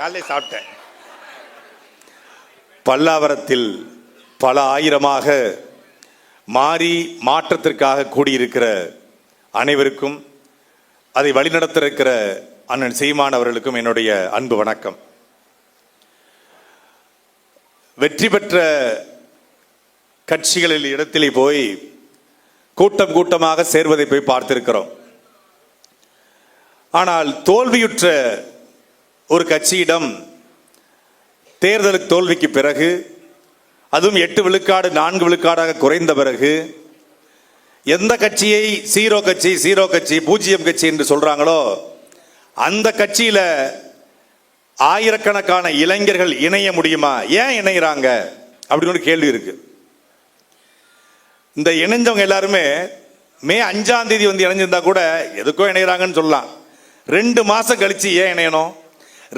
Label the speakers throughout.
Speaker 1: காலையிலே சாப்பிட்டேன். பல்லாவரத்தில் பல ஆயிரமாக மாறி மாற்றத்திற்காக கூடியிருக்கிற அனைவருக்கும், அதை வழிநடத்த இருக்கிற அண்ணன் சீமான் அவர்களுக்கும் என்னுடைய அன்பு வணக்கம். வெற்றி பெற்ற கட்சிகளில் இடத்திலே போய் கூட்டம் கூட்டமாக சேர்வதை போய் பார்த்திருக்கிறோம். ஆனால் தோல்வியுற்ற ஒரு கட்சியிடம் தேர்தலுக்கு தோல்விக்கு பிறகு, அதுவும் 8 விழுக்காடு 4 விழுக்காடாக குறைந்த பிறகு, எந்த கட்சியை சீரோ கட்சி, சீரோ கட்சி, பூஜ்ஜியம் கட்சி என்று சொல்றாங்களோ அந்த கட்சியில ஆயிரக்கணக்கான இளைஞர்கள் இணைய முடியுமா? ஏன் இணைகிறாங்க அப்படின்னு ஒரு கேள்வி இருக்கு. இந்த இணைஞ்சவங்க எல்லாருமே மே 5ஆம் தேதி வந்து இணைஞ்சிருந்தா கூட எதுக்கோ இணைகிறாங்கன்னு சொல்லலாம். 2 மாசம் கழிச்சு ஏன் இணையணும்?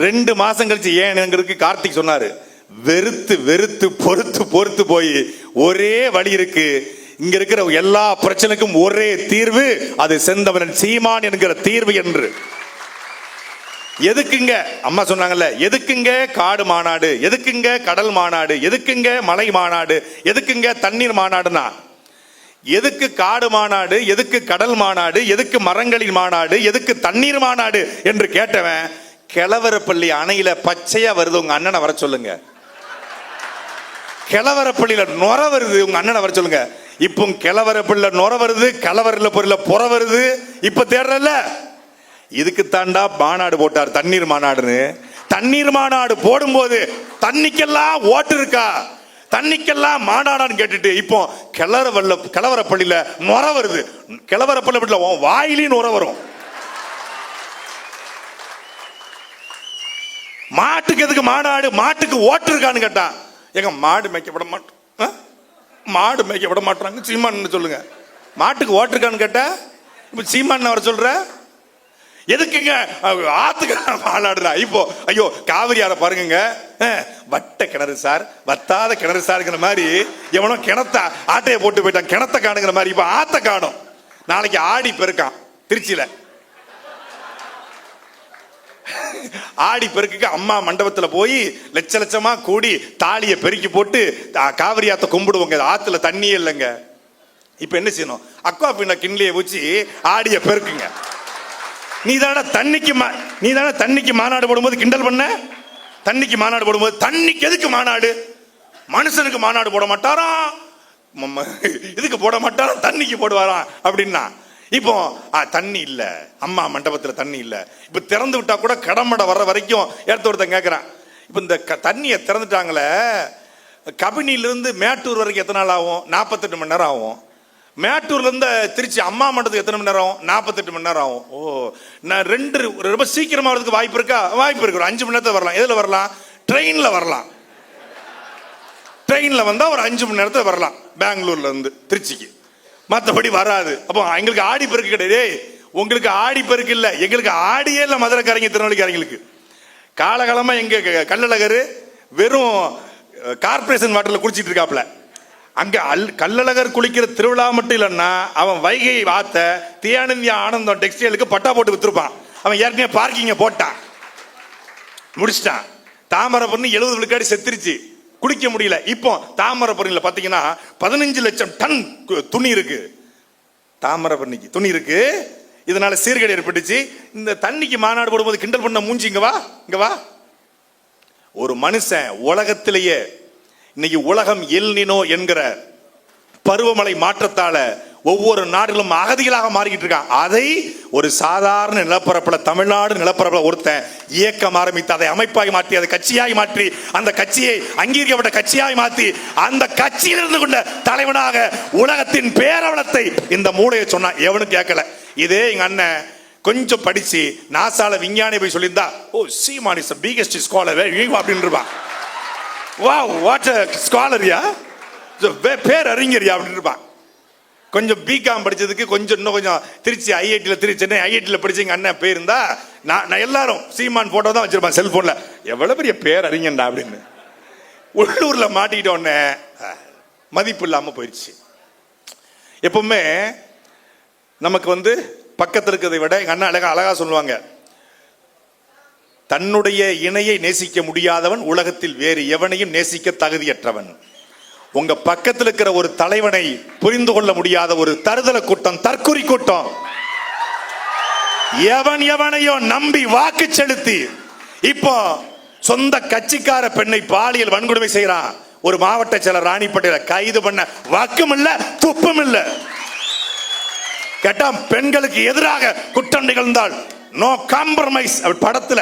Speaker 1: 2 மாசம் கழிச்சு ஏன் இணைங்கிறதுக்கு கார்த்திக் சொன்னாரு, வெறுத்து வெறுத்து பொறுத்து பொறுத்து போய் ஒரே வழி இருக்கு, இங்க இருக்கிற எல்லா பிரச்சனைக்கும் ஒரே தீர்வு, அது செந்தமிழன் சீமான் என்கிற தீர்வு என்று. எதுக்குங்க அம்மா சொன்னாங்கல்ல, எதுக்குங்க காடு மாநாடு, எதுக்குங்க கடல் மாநாடு, எதுக்குங்க மலை மாநாடு, எதுக்குங்க தண்ணீர் மாநாடுனா, எதுக்கு காடு மாநாடு, எதுக்கு கடல் மாநாடு, எதுக்கு மரங்களின் மாநாடு, எதுக்கு தண்ணீர் மாநாடு என்று கேட்டவன், கிழவரப்பள்ளி அணையில பச்சையா வருது, உங்க அண்ணனை வர சொல்லுங்க. கிழவரப்பள்ளியில நொர வருது, உங்க அண்ணனை வர சொல்லுங்க. இப்போ கிழவரப்பள்ளியில நொர வருது, கலவரில பொருள புற வருது, இப்ப தேடுறல. இதுக்கு தாண்டா மாநாடு போட்டார், தண்ணீர் மாநாடுன்னு. தண்ணீர் மாநாடு போடும்போது தண்ணிக்கெல்லாம் ஓட்டு இருக்கா, தண்ணிக்கெல்லாம் மாநாடான்னு கேட்டுட்டு இப்போ கிழவரப்பள்ளியில நொர வருது. கிழவரப்பள்ளி வாயிலையும் நொர வரும். மாட்டுக்கு எதுக்கு மாநாடு, மாட்டுக்கு ஓட்டு இருக்கான்னு கேட்டா, எங்க மாடு மேய்க்க விட மாட்டோம், மாடு மேய்க்க விட மாட்டாங்க சீமான் சொல்லுங்க. மாட்டுக்கு ஓட்டு இருக்கான்னு கேட்டா இப்ப சீமான் அவர் சொல்ற, எதுக்குங்க ஆத்துக்கு மாநாடுறா? இப்போ ஐயோ காவிரியார பாருங்க, வட்ட கிணறு சார், வத்தாத கிணறு சார்ங்கிற மாதிரி எவனோ கிணத்த ஆட்டையை போட்டு போயிட்டான், கிணத்த காணுங்கிற மாதிரி இப்ப ஆத்த காணும். நாளைக்கு ஆடி பெருக்கான் திருச்சியில. ஆடி பெருக்குக்கு அம்மா மண்டபத்துல போய் லட்ச லட்சமா கூடி தாலியை பெருக்கி போட்டு காவிரி ஆத்த கும்பிடுவோங்க. ஆத்துல தண்ணியே இல்லைங்க. இப்ப என்ன செய்யணும்? அக்வா பின்ன கிண்ணியை வச்சு ஆடிய பெருக்குங்க. நீ தானே தண்ணிக்கு மாநாடு போடும்போது கிண்டல் பண்ண. தண்ணிக்கு மாநாடு போடும்போது, தண்ணிக்கு எதுக்கு மாநாடு? மனுஷனுக்கு மாநாடு போட மாட்டாராம், இதுக்கு போட மாட்டாராம், தண்ணிக்கு போடுவாராம் அப்படின்னா. இப்போ தண்ணி இல்ல, அம்மா மண்டபத்துல தண்ணி இல்ல. இப்ப திறந்து விட்டா கூட கடமடை வர்ற வரைக்கும் எடுத்து ஒருத்தன் கேட்கிறான். இப்ப இந்த தண்ணியை திறந்துட்டாங்களே, கபினிலிருந்து மேட்டூர் வரைக்கும் எத்தனை நாள் ஆகும்? 48 மணி நேரம் ஆகும். மேட்டூர்ல இருந்து திருச்சி அம்மா மண்டபத்துக்கு எத்தனை மணி நேரம்? 48 மணி நேரம் ஆகும். ஓ, நான் ரொம்ப சீக்கிரமா வரதுக்கு வாய்ப்பு இருக்கா? வாய்ப்பு இருக்கு. ஒரு 5 மணி நேரத்துல வரலாம். எதுல வரலாம்? ட்ரெயின்ல வரலாம். ட்ரெயின்ல வந்தா ஒரு 5 மணி நேரத்துல வரலாம் பெங்களூர்ல இருந்து திருச்சிக்கு. மற்றபடி வராது. அப்போ எங்களுக்கு ஆடி பெருக்கு கிடையாது. உங்களுக்கு ஆடி பெருக்கு இல்ல, எங்களுக்கு ஆடியே இல்ல. மதுரைக்காரங்க திருநெல்வேலிக்காரங்களுக்கு காலகாலமா எங்க கள்ளழகர் வெறும் கார்பரேஷன் வாட்டர்ல குளிச்சிட்டு இருக்காப்ல. அங்க கள்ளழகர் குளிக்கிற திருவிழா மட்டும் இல்லைன்னா அவன் வைகை வாத்த தியானந்தி ஆனந்தம் டெக்ஸ்டைலுக்கு பட்டா போட்டு வித்துருப்பான். அவன் ஏற்கனவே பார்க்கிங்க போட்டான், முடிச்சிட்டான். தாமரைபரணி 70 விழுக்காடு செத்துருச்சு, குடிக்க முடியல. இப்போ தாமரைபரணியில் பாத்தீங்கன்னா 15 லட்சம் டன் துணி இருக்கு. தாமரைபரணிக்கு துணி இருக்கு. இதனால சீர்கேடு ஏற்பட்டுச்சு. இந்த தண்ணிக்கு மாநாடு போடும்போது கிண்டல் பண்ண மூஞ்சி இங்க வா, இங்க வா. ஒரு மனுஷன் உலகத்திலேயே இன்னைக்கு உலகம் எல் நினோ என்கிற பருவமழை மாற்றத்தால ஒவ்வொரு நாடுகளும் அகதிகளாக மாறிக்கிட்டு இருக்கான். அதை ஒரு சாதாரண நிலப்பரப்புல, தமிழ்நாடு நிலப்பரப்புல ஒருத்தன் இயக்கம் ஆரம்பித்து அதை அமைப்பாகி மாற்றி, அதை கட்சியாகி மாற்றி, அந்த கட்சியை அங்கீகரிக்கப்பட்ட கட்சியாகி மாற்றி, அந்த கட்சியில் இருந்து கொண்ட தலைவனாக உலகத்தின் பேரவலத்தை இந்த மூளையை சொன்னா எவனும் கேட்கல. இதே எங்க அண்ணன் கொஞ்சம் படிச்சு நாசால விஞ்ஞானி போய் சொல்லியிருந்தா, ஓ சீமான் இஸ் தி பிகெஸ்ட் ஸ்காலர் அப்படின்னு இருப்பான். வாவ், வாட் எ ஸ்காலரியா, பேர் அறிஞரியா அப்படின்னு இருப்பான். கொஞ்சம் பிகாம் படிச்சதுக்கு கொஞ்சம் இன்னும் கொஞ்சம் திருச்சி ஐஐடியில் சென்னை ஐஐடியில் படிச்சு எங்கள் அண்ணன் போயிருந்தா நான் எல்லாரும் சீமான் போட்டோ தான் வச்சிருப்பான் செல்போனில். எவ்வளோ பெரிய பேர் அறிஞண்டா அப்படின்னு. உள்ளூரில் மாட்டிக்கிட்டோன்னே மதிப்பு இல்லாமல் போயிடுச்சு. எப்பவுமே நமக்கு பக்கத்தில் இருக்கிறதை விட எங்கள் அண்ணன் அழகா சொல்லுவாங்க, தன்னுடைய இணையை நேசிக்க முடியாதவன் உலகத்தில் வேறு எவனையும் நேசிக்க தகுதியற்றவன். உங்க பக்கத்தில் இருக்கிற ஒரு தலைவனை புரிந்து கொள்ள முடியாத ஒரு தருதல கூட்டம், தற்குறி கூட்டம். எவன் எவனையோ நம்பி வாக்கு செலுத்தி இப்போ சொந்த கட்சிக்கார பெண்ணை பாலியல் வன்கொடுமை செய்யறான். ஒரு மாவட்ட செயலர் ராணிப்பேட்டையில கைது பண்ண வாக்கும் இல்ல, துப்பும் இல்ல. கேட்டா பெண்களுக்கு எதிராக குற்றம் நிகழ்ந்தால் நோ காம்ப்ரமைஸ். படத்துல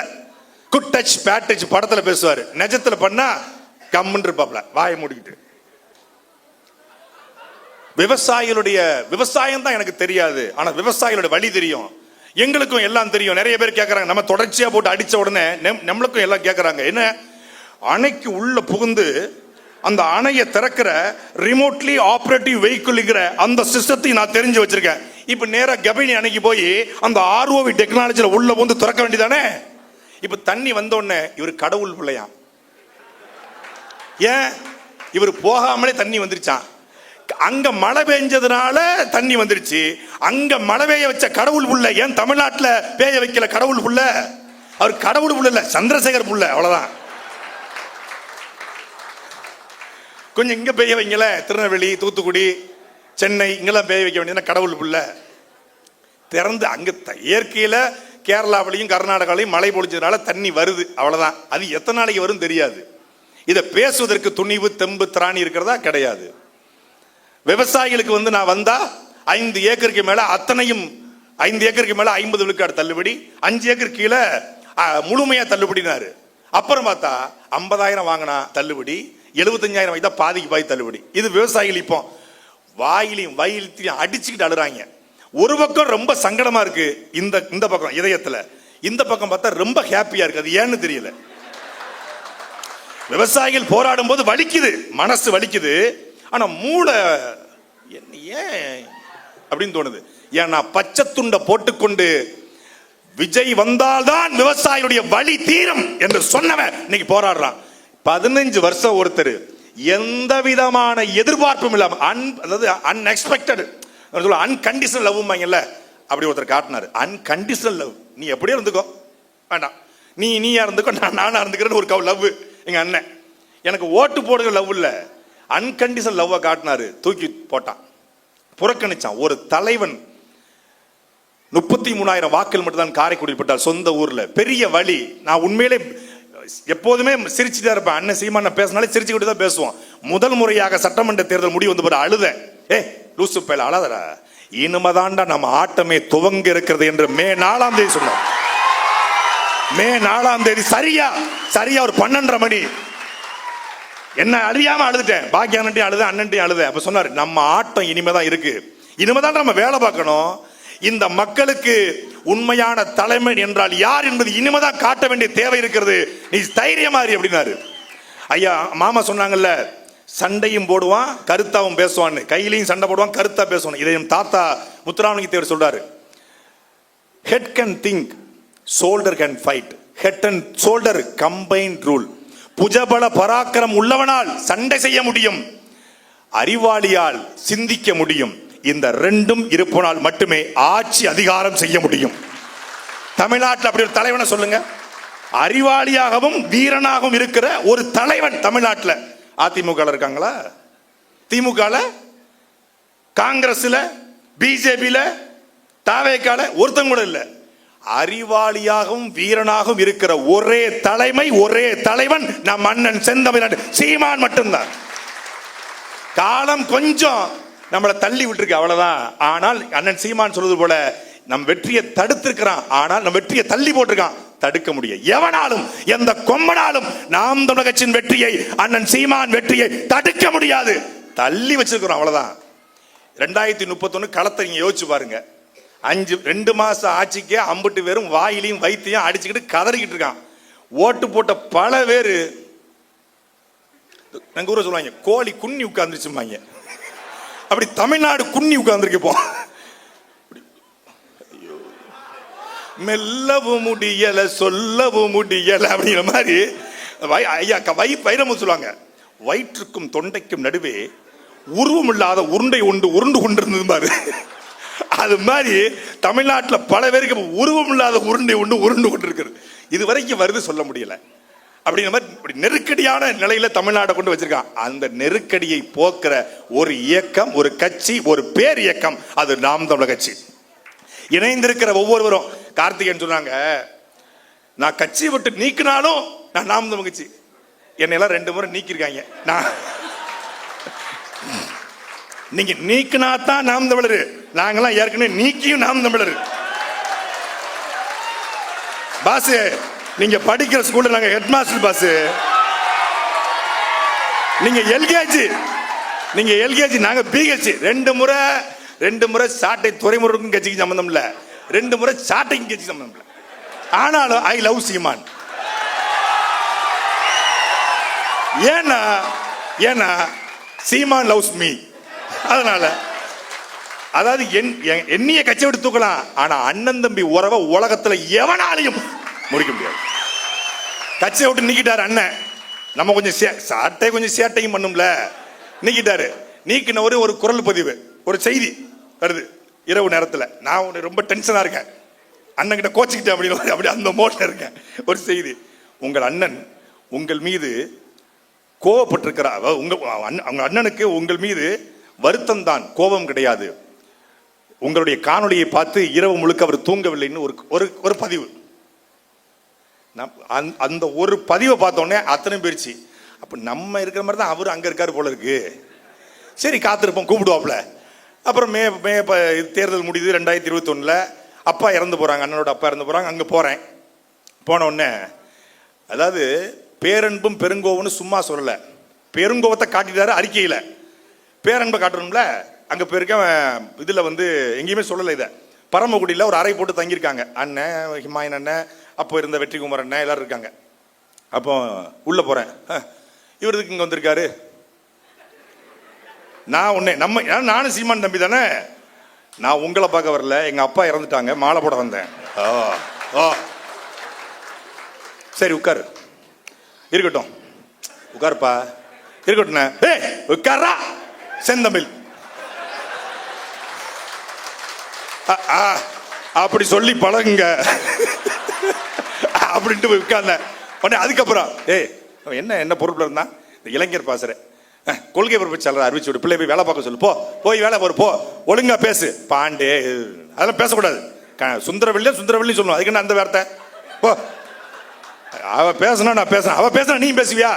Speaker 1: குட் டச் பேட் டச் படத்துல பேசுவாரு, நிஜத்துல பண்ணா கம்முன்னு இருப்பாப்ல வாயை மூடிக்கிட்டு. விவசாயம் தான் எனக்கு தெரியாது, ஆனா விவசாயிகளுடைய வழி தெரியும். எங்களுக்கும் எல்லாம் தெரியும். நிறைய பேர் கேட்கறாங்க, நம்ம தொடர்ச்சியா போட்டு அடிச்ச உடனே நம்மளுக்கும் எல்லாம் கேட்கறாங்க, என்ன அணைக்கு உள்ள புகுந்து அந்த அணையை திறக்கிற ரிமோட்லி ஆபரேட்டிவ் வெஹிக்கிள்ங்கிற அந்த சிஸ்டத்தை நான் தெரிஞ்சு வச்சிருக்கேன். இப்ப நேரா கபினி அணைக்கு போய் அந்த ஆர்ஓவி டெக்னாலஜில உள்ள வந்து திறக்க வேண்டியதானே. இப்ப தண்ணி வந்த உடனே இவர் கடவுள் பிள்ளையா? ஏன் இவர் போகாமலே தண்ணி வந்துருச்சான். அங்க மழை பெஞ்சதுனால தண்ணி வந்துருச்சு. அங்க மழை பெய்ய வச்ச கடவுள் புள்ள ஏன் தமிழ்நாட்டில் பெய்ய வைக்கல கடவுள் புள்ள? அவர் கடவுள் புள்ள இல்ல, சந்திரசேகர் புள்ள, அவ்வளவுதான். கொஞ்சம் இங்க பெய்ய வைங்கல, திருநெல்வேலி, தூத்துக்குடி, சென்னை இங்கெல்லாம் பெய்ய வைக்க வேண்டியது கடவுள் புள்ள. திறந்து அங்க இயற்கையில கேரளாவிலையும் கர்நாடகாவிலையும் மழை பொழிச்சதுனால தண்ணி வருது, அவ்வளவுதான். அது எத்தனை நாளைக்கு வரும் தெரியாது. இதை பேசுவதற்கு துணிவு தெம்பு திராணி இருக்கிறதா? கிடையாது. விவசாயிகளுக்கு வந்து நான் வந்தா 5 ஏக்கருக்கு மேல அத்தனையும் 5 ஏக்கருக்கு மேல 50 விழுக்காடு தள்ளுபடி, 5 ஏக்கர் கீழே முழுமையா தள்ளுபடினாரு. அப்புறம் பார்த்தா 50,000 வாங்கினா தள்ளுபடி, 75,000 வாங்கிட்டா பாதிக்கு பாதி தள்ளுபடி. இது விவசாயிகள் இப்போ வாயிலையும் வயலையும் அடிச்சுக்கிட்டு அழுறாங்க. ஒரு பக்கம் ரொம்ப சங்கடமா இருக்கு, இந்த பக்கம் இதயத்துல, இந்த பக்கம் பார்த்தா ரொம்ப ஹாப்பியா இருக்கு. அது ஏன்னு தெரியல. விவசாயிகள் போராடும் போது வலிக்குது, மனசு வலிக்குது, ஆனா மூளை ஏன் அப்படின்னு தோணுது. ஏன்னா பச்சை துண்டை போட்டுக்கொண்டு விஜய் வந்தால்தான் விவசாயிகளுடைய வலி தீரும் என்று சொன்னவன் இன்னைக்கு போராடுறான். 15 வருஷம் ஒருத்தர் எந்த விதமான எதிர்பார்ப்பும் இல்லாம அதாவது அன்எக்ஸ்பெக்டட் அன்கண்டிஷனல் லவ்மாங்கல்ல, அப்படி ஒருத்தர் காட்டினாரு. அன்கண்டிஷனல் லவ், நீ எப்படியே இருந்துக்கோ, வேண்டாம் நீயா இருந்துக்கோ, நானா இருந்துக்கிறேன்னு ஒரு லவ். எங்க அண்ணன் எனக்கு ஓட்டு போடுகிற லவ் இல்ல, அன்கண்டிஷனல் லவ்வ காட்டினாரு. தூக்கி போட்டான், புறக்கணிச்சான். ஒரு தலைவன் 33,000 வாக்குகள் மட்டும் தான் காரைக்குடியில் பட்டால், சொந்த ஊர்ல. பெரிய வழி. நான் உண்மையிலே எப்போதுமே சிரிச்சுட்டே இருப்பேன். அண்ணன் சீமான பேசினாலே சிரிச்சுக்கிட்டு தான் பேசுவோம். முதல் முறையாக சட்டமன்ற தேர்தல் முடிவு வந்து அழுத. லூசு பேல அழாதடா, இனிமதாண்டா நம்ம ஆட்டமே துவங்க இருக்கிறது என்று மே 4ஆம் தேதி சொன்னார். மே 4ஆம் தேதி சரியா ஒரு 12:30 மணி என்ன அறியாம அழுதுட்டேன். பாக்கிய அண்ணன்ட்டையும் அழுத, அண்ணன்ட்டையும் அழுத. அப்ப சொன்னாரு, நம்ம ஆட்டம் இனிமேதான் இருக்கு, இனிமேதான் நம்ம வேலை பார்க்கணும். இந்த மக்களுக்கு உண்மையான தலைமை என்றால் யார் என்பது இனிமேதான் காட்ட வேண்டிய தேவை இருக்கிறது. நீ தைரியமா இரு அப்படின்னாரு. ஐயா மாமா சொன்னாங்கல்ல, சண்டையும் போடுவான் கருத்தாவும் பேசுவான்னு. கையிலையும் சண்டை போடுவான், கருத்தா பேசுவான். இதை என் தாத்தா முத்துராமலிங்க தேவர் சொல்றாரு. Head can think, shoulder can fight. Head and shoulder combined rule. புஜபல பராக்கிரம் உள்ளவனால் சண்டை செய்ய முடியும், அறிவாளியால் சிந்திக்க முடியும். இந்த ரெண்டும் இருப்பனால் மட்டுமே ஆட்சி அதிகாரம் செய்ய முடியும். தமிழ்நாட்டில் அப்படி ஒரு தலைவனை சொல்லுங்க. அறிவாளியாகவும் வீரனாகவும் இருக்கிற ஒரு தலைவன் தமிழ்நாட்டில். அதிமுக இருக்காங்களா? திமுக, காங்கிரஸ்ல, பிஜேபியில, தாவேக்கால ஒருத்தங்க கூட இல்ல. அறிவாளியாகவும் வீரனாகவும் இருக்கிற ஒரே தலைவன் நம் அண்ணன் செந்தமிழன் சீமான் மட்டும்தான். காலம் கொஞ்சம் நம்மளை தள்ளி விட்டுருக்கு, அவ்வளவுதான். ஆனால் அண்ணன் சீமான் சொல்வது போல நம் வெற்றியை தடுத்திருக்கிறான், ஆனால் நம் வெற்றியை தள்ளி போட்டிருக்கான். தடுக்க முடியும் எவனாலும், எந்த கொம்பனாலும் நாம் தமிழர் கட்சியின் வெற்றியை, அண்ணன் சீமான் வெற்றியை தடுக்க முடியாது. தள்ளி வச்சிருக்கிறோம், அவ்வளவுதான். 2031 களத்தை நீங்க யோசிச்சு பாருங்க. 2 மாசம் ஆட்சிக்கே அம்புட்டு பேரும் வாயிலையும் வைத்தியம் அடிச்சுக்கிட்டு கதறிக்கிட்டு இருக்கான். ஓட்டு போட்ட பல பேரு எங்க ஊரை சொல்லுவாங்க, கோழி குன்னி உட்கார்ந்துருச்சுமாங்க. அப்படி தமிழ்நாடு குன்னி உட்கார்ந்துருக்கு. மெல்லவும் முடியல, சொல்லவும் முடியல அப்படிங்கிற மாதிரி. ஐயா வைரமும் சொல்லுவாங்க, வயிற்றுக்கும் தொண்டைக்கும் நடுவே உருவம் இல்லாத உருண்டை உருண்டு கொண்டிருந்தது பாரு. அது மாதிரி தமிழ்நாட்டில் பல பேருக்கு உருவம் இல்லாத உருண்டை உருண்டு கொண்டு இருக்கிறது. இது வரைக்கும் வருது சொல்ல முடியல. அப்படிங்கிற மாதிரி நெருக்கடியான நிலையில தமிழ்நாட்டை கொண்டு வச்சிருக்கான். அந்த நெருக்கடியை போக்குற ஒரு இயக்கம், ஒரு கட்சி, ஒரு பேர் இயக்கம், அது நாம் தமிழர் கட்சி. இணைந்திருக்கிற ஒவ்வொருவரும் கார்த்திகேயன் சொன்னாங்க, நான் கட்சியை விட்டு நீக்கினாலும் நான் நாம் தமிழர் கட்சி. என்னையெல்லாம் 2 முறை நீக்கிருக்காங்க. நான் நீங்க நீக்கினா தான் நாம் தமிழர். நாங்கெல்லாம் ஏற்கனவே நீக்கியும் நாம் தமிழர். பாஸ், நீங்க படிக்கிற ஸ்கூல்ல நாங்க ஹெட் மாஸ்டர் பாஸ். நீங்க எல்கேஜி நாங்க பிஹெச். 2 முறை சாட்டை துறைமுருகன் கட்சிக்கு சம்பந்தம் இல்ல, 2 முறை சாட்டைக்கும் கட்சி சம்பந்தம் இல்ல. ஆனாலும் ஐ லவ் சீமான். ஏன்னா சீமான் லவ்ஸ் மீ. அதனால அதாவது என்னைய கட்சி விட்டு தூக்கலாம், ஆனா அண்ணன் தம்பி உறவை உலகத்துல எவனாலையும் முடிக்க முடியாது. கட்சியை விட்டு நீக்கிட்டாரு அண்ணன். நம்ம கொஞ்சம் சாட்டை கொஞ்சம் சேட்டையும் பண்ணும்ல, நீக்கிட்டாரு. நீக்கின ஒரு குரல் பதிவு, ஒரு செய்தி வருது இரவு நேரத்தில். நான் ரொம்ப டென்ஷனா இருக்கேன், அண்ணன் கிட்ட கோச்சிக்கிட்டேன் அப்படின்னு, அப்படி அந்த மோட்ல இருக்கேன். ஒரு செய்தி, உங்கள் அண்ணன் உங்கள் மீது கோவப்பட்டிருக்கிறார். உங்க அண்ணனுக்கு உங்கள் மீது வருத்தம் தான், கோபம் கிடையாது. உங்களுடைய காணொலியை பார்த்து இரவு முழுக்க அவர் தூங்கவில்லைன்னு ஒரு பதிவு. அந்த ஒரு பதிவை பார்த்தோன்னே அத்தனை போயிடுச்சு. அப்ப நம்ம இருக்கிற மாதிரி தான் அவரு அங்க இருக்காரு போல இருக்கு. சரி காத்திருப்போம், கூப்பிடுவாப்ல. அப்புறம் மே தேர்தல் முடியுது 2021. அப்பா இறந்து போறாங்க, அண்ணனோட அப்பா இறந்து போறாங்க. அங்க போன உடனே, அதாவது பேரன்பும் பெருங்கோவம்னு சும்மா சொல்லல, பெருங்கோவத்தை காட்டிட்டாரு அறிக்கையில. பேரன்பை காட்டணும்ல, அங்க போயிருக்க இதுல எங்கேயுமே சொல்லலை. இதை பரமக்குடியில் ஒரு அறை போட்டு தங்கியிருக்காங்க. அண்ணன், ஹிமாயன் அண்ணன், அப்போ இருந்த வெற்றிகுமார் அண்ணன், எல்லாரும் இருக்காங்க. அப்போ உள்ள போறேன், இவருக்கு இங்க வந்திருக்காரு. நானும் சீமான் தம்பி தானே, நான் உங்களை பார்க்க வரல, எங்க அப்பா இறந்துட்டாங்க, மாலை போட வந்தேன். சரி உட்காரு. இருக்கட்டும், உட்காருப்பா. இருக்கட்டும், உட்காரா செந்தமிழ் அப்படி சொல்லி பழகுங்க அப்படின்ட்டு போய் உட்கார்ந்தேன். உடனே அதுக்கப்புறம் என்ன பொறுப்புல இருந்தா, இந்த இளைஞர் பாசுற கொள்கை பொறுப்பு அறிவிச்சு விடு, பிள்ளை போய் வேலை பார்க்க சொல்லு, போய் வேலை போ, ஒழுங்கா பேசு. பாண்டே அதெல்லாம் பேசக்கூடாது. சுந்தரவெள்ளி சொல்லணும். அதுக்கு என்ன அந்த வார்த்தை? போ, அவ பேசணும், நான் பேசுறேன். அவ பேசுறேன், நீ பேசுவியா?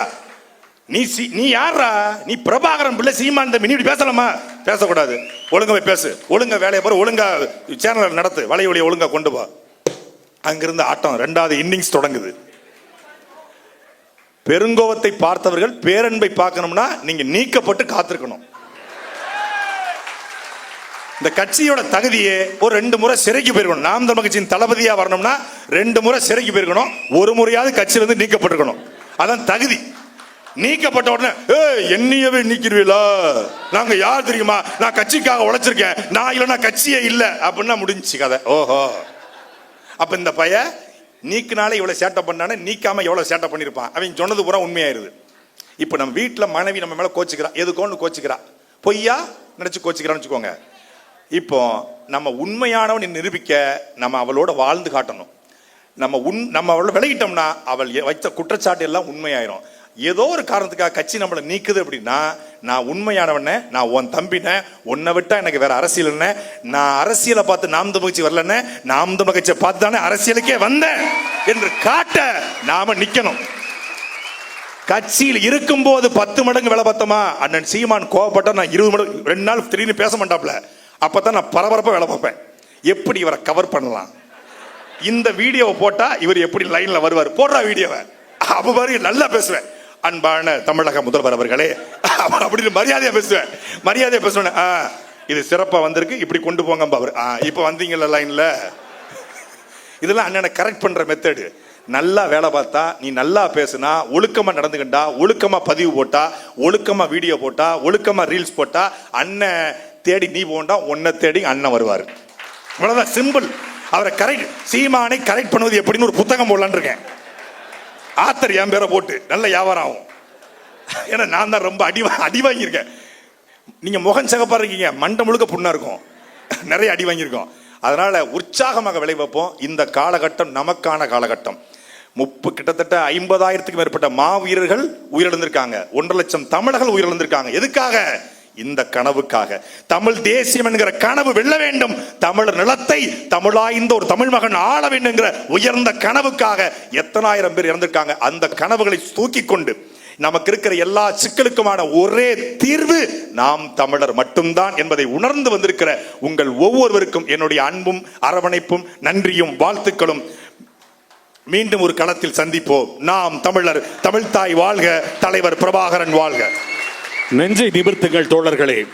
Speaker 1: நீ யாரா? நீ பிரபாகரன் பிள்ளை, சீமான் தம்பி, நீ இப்படி பேசலாமா? பேசக்கூடாது. ஒழுங்கா போய் பேசு, ஒழுங்கா வேலையை போற, ஒழுங்கா சேனல் நடத்து, வளைய வழியை ஒழுங்கா கொண்டு போ. அங்கிருந்து ஆட்டம் 2வது இன்னிங்ஸ் தொடங்குது. பெருங்கோவத்தை பார்த்தவர்கள் பேரன்பை பார்க்கணும்னா நீங்க நீக்கப்பட்டு காத்திருக்கணும். இந்த கட்சியோட தகுதியே ஒரு 2 முறை சிறைக்கு போயிருக்கணும். நாம் தமிழர் கட்சியின் தளபதியா வரணும்னா 2 முறை சிறைக்கு போயிருக்கணும், 1 முறையாவது கட்சியிலிருந்து நீக்கப்பட்டிருக்கணும். அதான் தகுதி. நீக்கப்பட்ட உடனே என்னையவே நீக்கிடுவீங்களா? நாங்க யார் தெரியுமா? நான் கட்சிக்காக உழைச்சிருக்கேன், நான் இல்லைன்னா கட்சியே இல்லை அப்படின்னா முடிஞ்சு கதை. ஓஹோ, அப்ப இந்த பைய நீக்கினாலே இவ்வளவு சேட்டை பண்ணானே, நீக்காம எவ்வளவு சேட்டை பண்ணிருப்பான். அவன் சொன்னது பூரா உண்மையாயிருது. இப்ப நம்ம வீட்டுல மனைவி நம்ம மேல கோச்சுக்கிறா, எதுக்கோன்னு கோச்சுக்கிறா, பொய்யா நினைச்சு கோச்சுக்கிறான்னு வச்சுக்கோங்க. இப்போ நம்ம உண்மையானவன் நிரூபிக்க நம்ம அவளோட வாழ்ந்து காட்டணும். நம்ம அவளோட விலகிட்டோம்னா அவள் வைத்த குற்றச்சாட்டு எல்லாம் உண்மையாயிரும். ஏதோ ஒரு காரணத்துக்காக கட்சி நம்மளை நீக்குது அப்படின்னா, நான் உண்மையானவன, நான் உன் தம்பின, உன்னை விட்டா எனக்கு வேற அரசியல் என்ன, நான் அரசியலை பார்த்து நாம் தமிழர் கட்சி வரலன்னு, நாம் தமிழர் கட்சியை பார்த்து தானே அரசியலுக்கே வந்தேன் என்று காட்ட நாம நிக்கணும். கட்சியில் இருக்கும் போது 10 மடங்கு வேலை பார்த்தோமா, அண்ணன் சீமான் கோவப்பட்டா நான் 20 மடங்கு 2 நாள் திடீர்னு பேச மாட்டாப்ல, அப்பதான் நான் பரபரப்பா வேலை பார்ப்பேன். எப்படி இவரை கவர் பண்ணலாம், இந்த வீடியோவை போட்டா இவர் எப்படி லைன்ல வருவார், போடுறா வீடியோவை, அப்ப பாரு நல்லா பேசுவேன். அன்பான தமிழக முதல்வர் அவர்களே அப்படின்னு மரியாதையா பேசுவேன். இது சிறப்பா வந்திருக்கு, இப்படி கொண்டு போங்க அவர். இப்ப வந்தீங்கல்ல லைன்ல, இதெல்லாம் அண்ணனை கரெக்ட் பண்ற மெத்தடு. நல்லா வேலை பார்த்தா, நீ நல்லா பேசுனா, ஒழுக்கமா நடந்துக்கிட்டா, ஒழுக்கமா பதிவு போட்டா, ஒழுக்கமா வீடியோ போட்டா, ஒழுக்கமா ரீல்ஸ் போட்டா, அண்ணன் தேடி நீ போண்டா, உன்னை தேடி அண்ணன் வருவாரு. அவ்வளவுதான், சிம்பிள். அவரை கரெக்ட், சீமானை கரெக்ட் பண்ணுவது எப்படின்னு ஒரு புத்தகம் போடலான்னு இருக்கேன். ஆத்தர் என் பேரை போட்டு நல்ல வியாபாரம் ஆகும். ஏன்னா நான் தான் ரொம்ப அடி வாங்கியிருக்கேன். நீங்க முகம் சிகப்பா இருக்கீங்க, மண்டை முழுக்க புண்ணா இருக்கும். நிறைய அடி வாங்கியிருக்கோம். அதனால உற்சாகமாக விளைவிப்போம். இந்த காலகட்டம் நமக்கான காலகட்டம். கிட்டத்தட்ட 50,000க்கும் மேற்பட்ட மாவீரர்கள் உயிரிழந்திருக்காங்க. 1.5 லட்சம் தமிழர்கள் உயிரிழந்திருக்காங்க. எதுக்காக? இந்த கனவுக்காக. தமிழ் தேசியம் என்கிற கனவு வெல்ல வேண்டும். தமிழர் நிலத்தை தமிழாய்ந்த ஒரு தமிழ் மகன் ஆள வேண்டும் என்கிற உயர்ந்த கனவுக்காக எத்தனாயிரம் பேர் இறந்திருக்காங்க. அந்த கனவுகளை தூக்கி கொண்டு நமக்கு இருக்கிற எல்லா சிக்கலுக்குமான ஒரே தீர்வு நாம் தமிழர் மட்டும்தான் என்பதை உணர்ந்து வந்திருக்கிற உங்கள் ஒவ்வொருவருக்கும் என்னுடைய அன்பும் அரவணைப்பும் நன்றியும் வாழ்த்துக்களும். மீண்டும் ஒரு களத்தில் சந்திப்போம். நாம் தமிழர். தமிழ்தாய் வாழ்க. தலைவர் பிரபாகரன் வாழ்க.
Speaker 2: நெஞ்சை நிமிர்த்துங்கள் தோழர்களே.